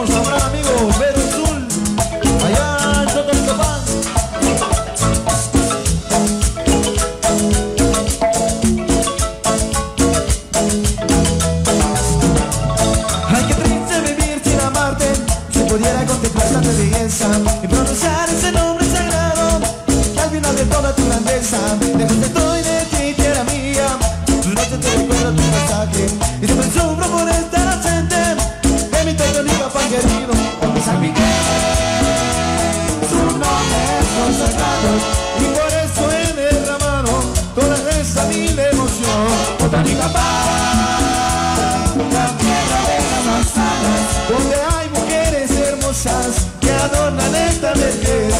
saludamos a un gran amigo, Pedro Azul, allá en Totonicapán. Ay, qué triste vivir sin amarte, si pudiera contemplar tanta belleza y pronunciar ese nombre sagrado, que al final de toda tu grandeza, lejos estoy de ti, tierra mía, tus noches te recuerdo tu pasaje, y siempre sufro por estar ausente de mi Totonicapán querido. San Miguel, su nombre es consagrado, y por eso he derramado toda esa mil emoción. Totonicapán, la tierra de las manzanas, donde hay mujeres hermosas que adornan esta vejez.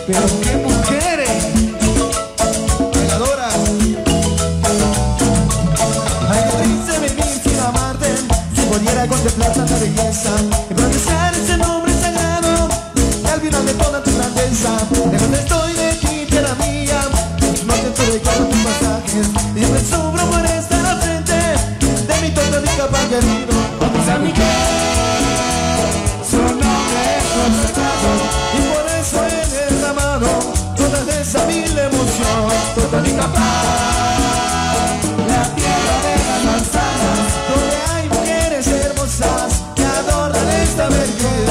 Pero qué mujeres bailadoras. Ay, qué triste vivir sin amarte, si pudiera contemplar tanta belleza y pronunciar ese nombre sagrado, y al final de toda tu grandeza, lejos estoy de ti, tierra mía, no te recuerdo tus pasajes, y siempre sufro por estar al frente de mi Totonicapán querido. San Miguel, su nombre es consagrado, y por eso he derramado toda esa mil emoción. Totonicapán, la tierra de las manzanas, donde hay mujeres hermosas que adornan esta vejez.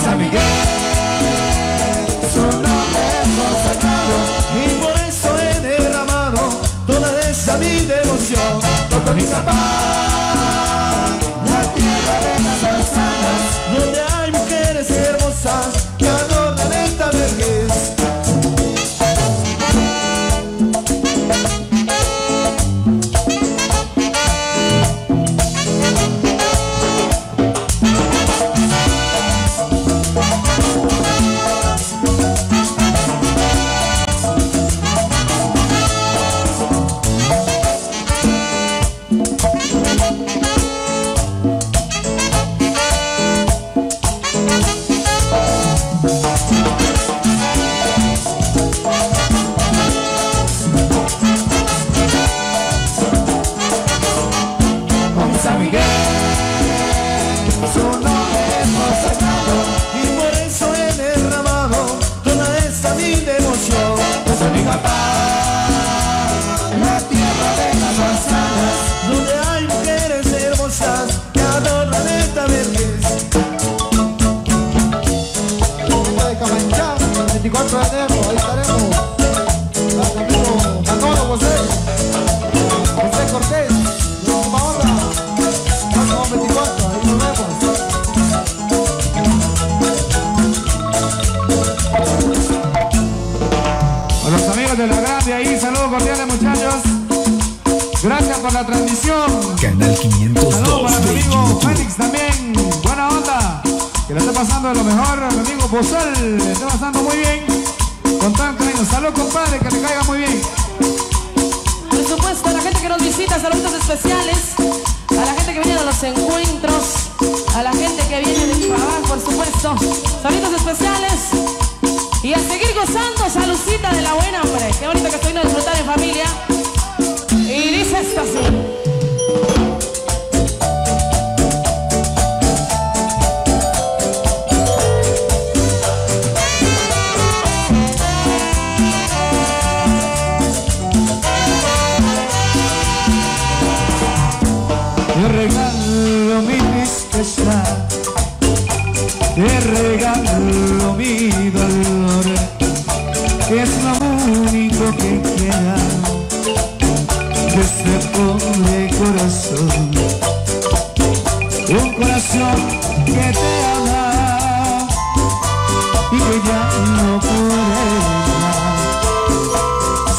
San Miguel, su nombre es consagrado, y por eso he derramado toda esa mil emoción. Totonicapán, la tierra de las manzanas, donde hay mujeres hermosas que adornan esta vejez. San Miguel, su nombre es consagrado, y por eso he derramado toda esa mil emoción. Totonicapán, la tierra de las manzanas, donde hay mujeres hermosas que adornan esta vejez. De Camanchá, el 24 de enero, ahí estaremos. Al amigo Manolo José Cortés, de última hora. 24, ahí nos vemos. A los amigos de La Grande ahí, saludos cordiales muchachos. Gracias por la transmisión. Canal 502 Saludos para mi de amigo YouTube. Félix también. Buena onda. Que le esté pasando de lo mejor. A mi amigo Bozal, le esté pasando muy bien. Con tanto cariño. Salud compadre, que le caiga muy bien. Por supuesto, a la gente que nos visita, saludos especiales. A la gente que viene de los encuentros, a la gente que viene del trabajo, por supuesto. Saludos especiales. Y a seguir gozando, saludcita de la buena, hombre. Qué bonito que estoy a disfrutar en familia. Y dice esto así. Te regalo mi tristeza, te regalo mi dolor, que es lo único que queda de este pobre corazón. un corazón que te ama y que ya no puede más.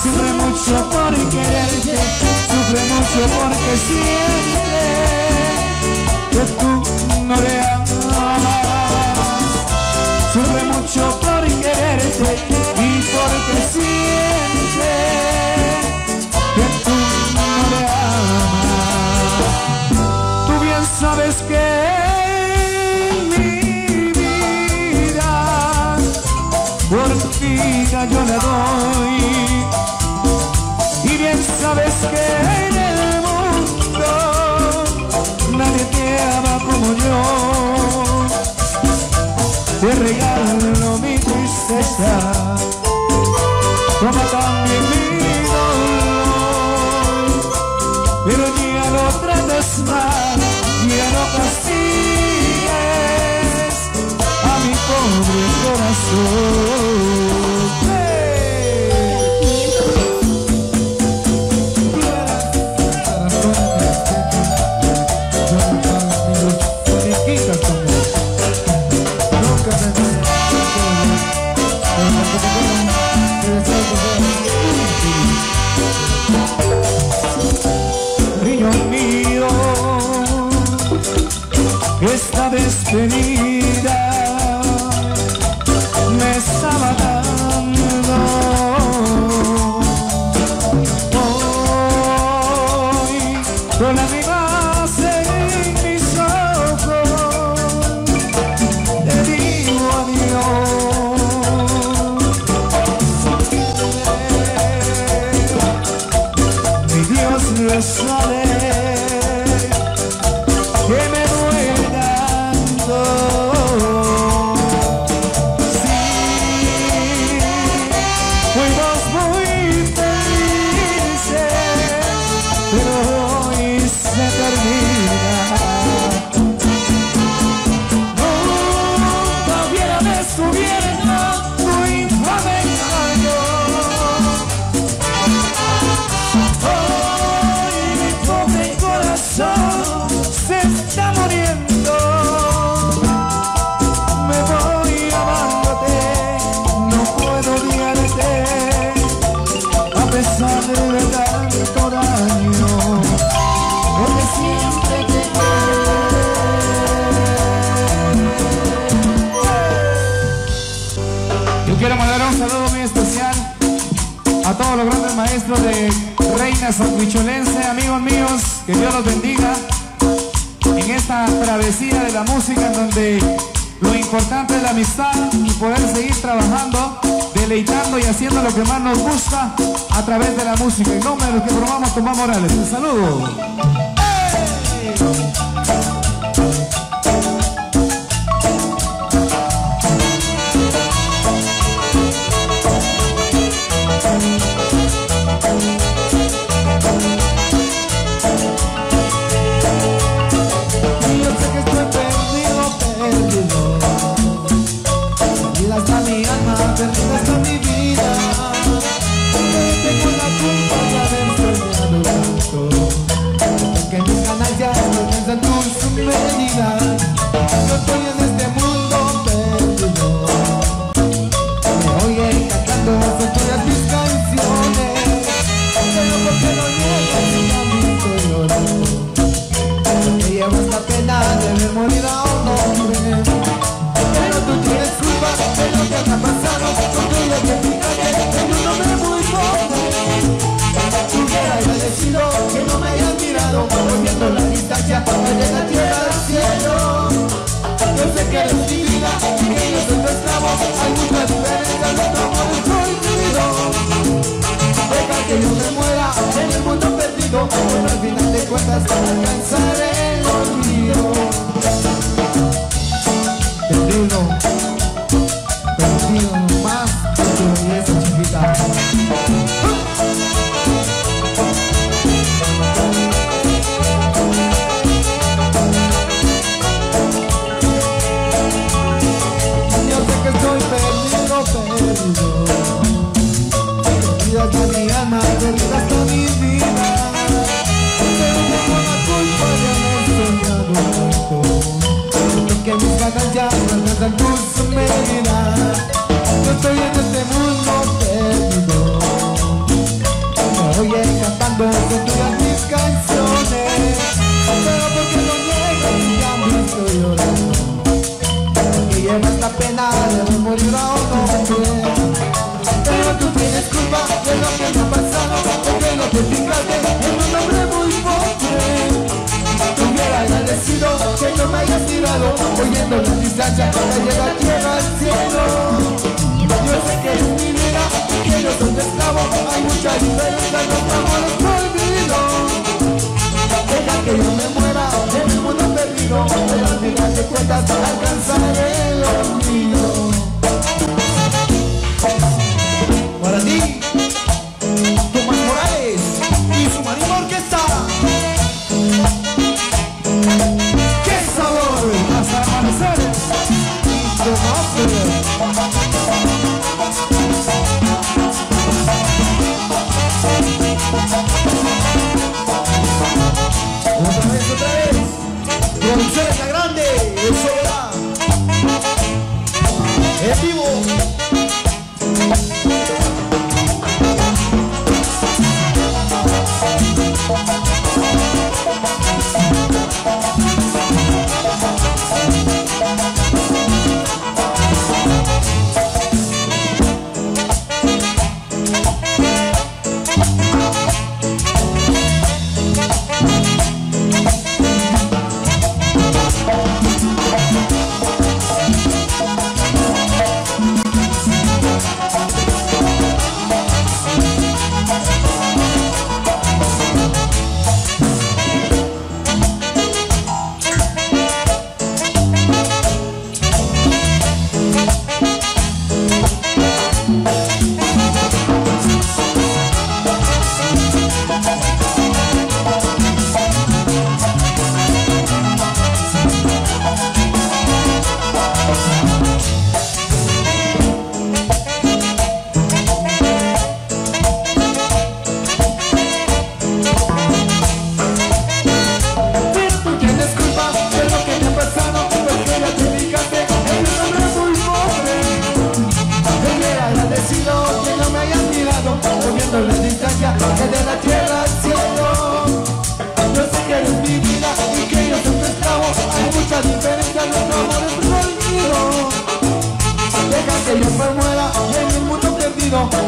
Sufre mucho por quererte, sufre mucho porque siente que tú no le amas. Sufre mucho por quererte y porque siente que tú no le amas. Tú bien sabes que mi vida por ti yo la doy, y bien sabes que en el mundo nadie te ama como yo. Te regalo mi tristeza, toma también mi dolor, pero ya no trates mal, ya no castigues a mi pobre corazón. Niño mío, esta despedida me estaba dando. Hoy, con lágrimas en mis ojos, te digo adiós. Mi Dios lo sabe, que me duele tanto. Sí, fuimos muy felices, pero hoy se termina. Nunca hubiera descubierto tu infame engaño. Hoy mi pobre corazón se está muriendo. Me voy amándote, no puedo odiarte, a pesar de tanto daño, porque siempre te Yo quiero mandar un saludo muy especial a todos los grandes maestros de Reina Sanguicholense, amigos míos, que Dios los bendiga en esta travesía de la música, en donde lo importante es la amistad y poder seguir trabajando, deleitando y haciendo lo que más nos gusta a través de la música. En nombre de los que formamos Tomás Morales, un saludo. Que mis ganancias no piensan lado, oyendo la distancia, calle la tierra al cielo. Yo sé que es mi vida, que yo soy tu esclavo, hay mucha diferencia, los amores prohibidos. Deja que yo me muera en el mundo perdido, pero al final de cuentas alcanzaré el olvido. Para ti, Tomás Morales y su Marimba Orquesta. ¡Qué sabor! Hasta amanecer. Otra vez. Producciones La Grande, eso va. En vivo.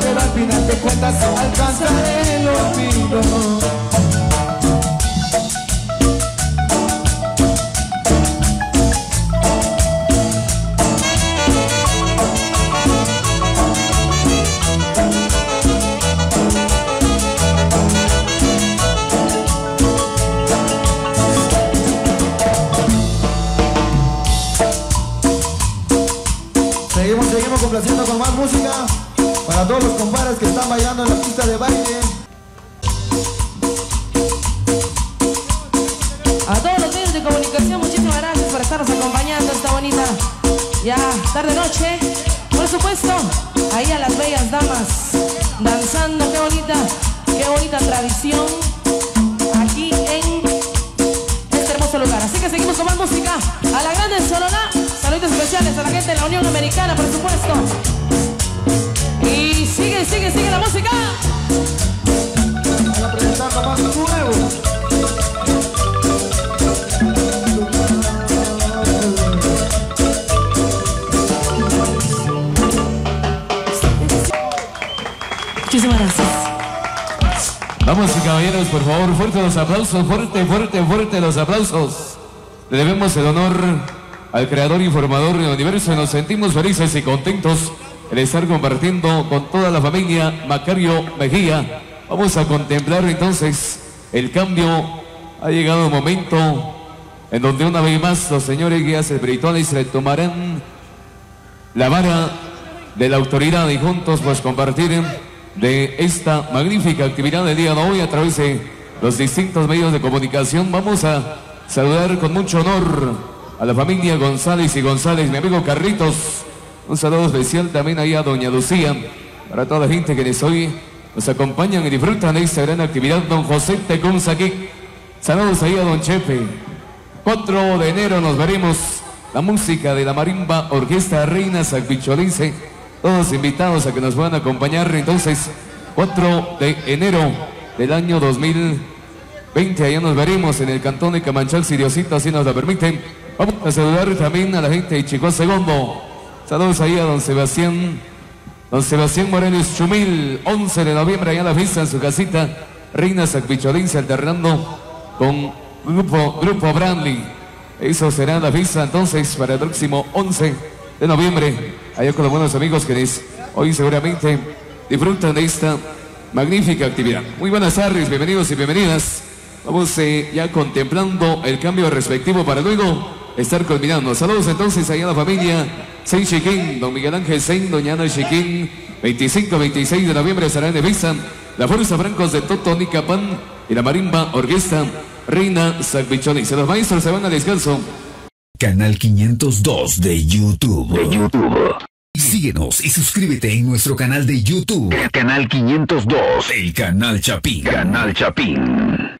Pero al final de cuentas alcanzaré el olvido. Seguimos complaciendo con más música. Para todos los compadres que están bailando en la pista de baile. A todos los medios de comunicación, muchísimas gracias por estarnos acompañando esta bonita ya tarde noche. Por supuesto, ahí a las bellas damas danzando, qué bonita tradición aquí en este hermoso lugar. Así que seguimos con más música. A la grande Sololá, saludos especiales a la gente de la Unión Americana, por supuesto. Y sigue la música. Van a presentar lo más nuevo. Muchísimas gracias. Vamos y caballeros, por favor, fuerte los aplausos, fuerte los aplausos. Le debemos el honor al creador y formador del universo. Nos sentimos felices y contentos el estar compartiendo con toda la familia Macario Mejía. Vamos a contemplar entonces el cambio. Ha llegado un momento en donde una vez más los señores guías espirituales retomarán la vara de la autoridad y juntos pues compartir de esta magnífica actividad del día de hoy a través de los distintos medios de comunicación. Vamos a saludar con mucho honor a la familia González y González, mi amigo Carlitos. Un saludo especial también ahí a doña Lucía, para toda la gente que hoy nos acompañan y disfrutan de esta gran actividad. Don José Tecunzaquic, saludos ahí a don Chepe. 4 de enero nos veremos la música de la Marimba Orquesta Reina Sanguicholense. Todos invitados a que nos puedan acompañar. Entonces, 4 de enero del año 2020, allá nos veremos en el cantón de Camanchal, si Diosito así nos lo permite. Vamos a saludar también a la gente de Chico Segundo. Saludos ahí a don Sebastián Morales Chumil. 11 de noviembre allá en la fiesta en su casita Reina Sanguicholense, alternando con Grupo Brandley. Eso será la fiesta entonces para el próximo 11 de noviembre. Allá con los buenos amigos que hoy seguramente disfrutan de esta magnífica actividad. Muy buenas tardes, bienvenidos y bienvenidas. Vamos ya contemplando el cambio respectivo para luego estar culminando. Saludos entonces allá a la familia Saint Chiquín, don Miguel Ángel Saint, doña Ana Chiquín. 25-26 de noviembre estarán de fiesta la Fuerza Francos de Totonicapán y la Marimba Orquesta Reina Sacbicholice. Los maestros se van a descanso. Canal 502 de YouTube. Síguenos y suscríbete en nuestro canal de YouTube. Canal 502. El Canal Chapín. Canal Chapín.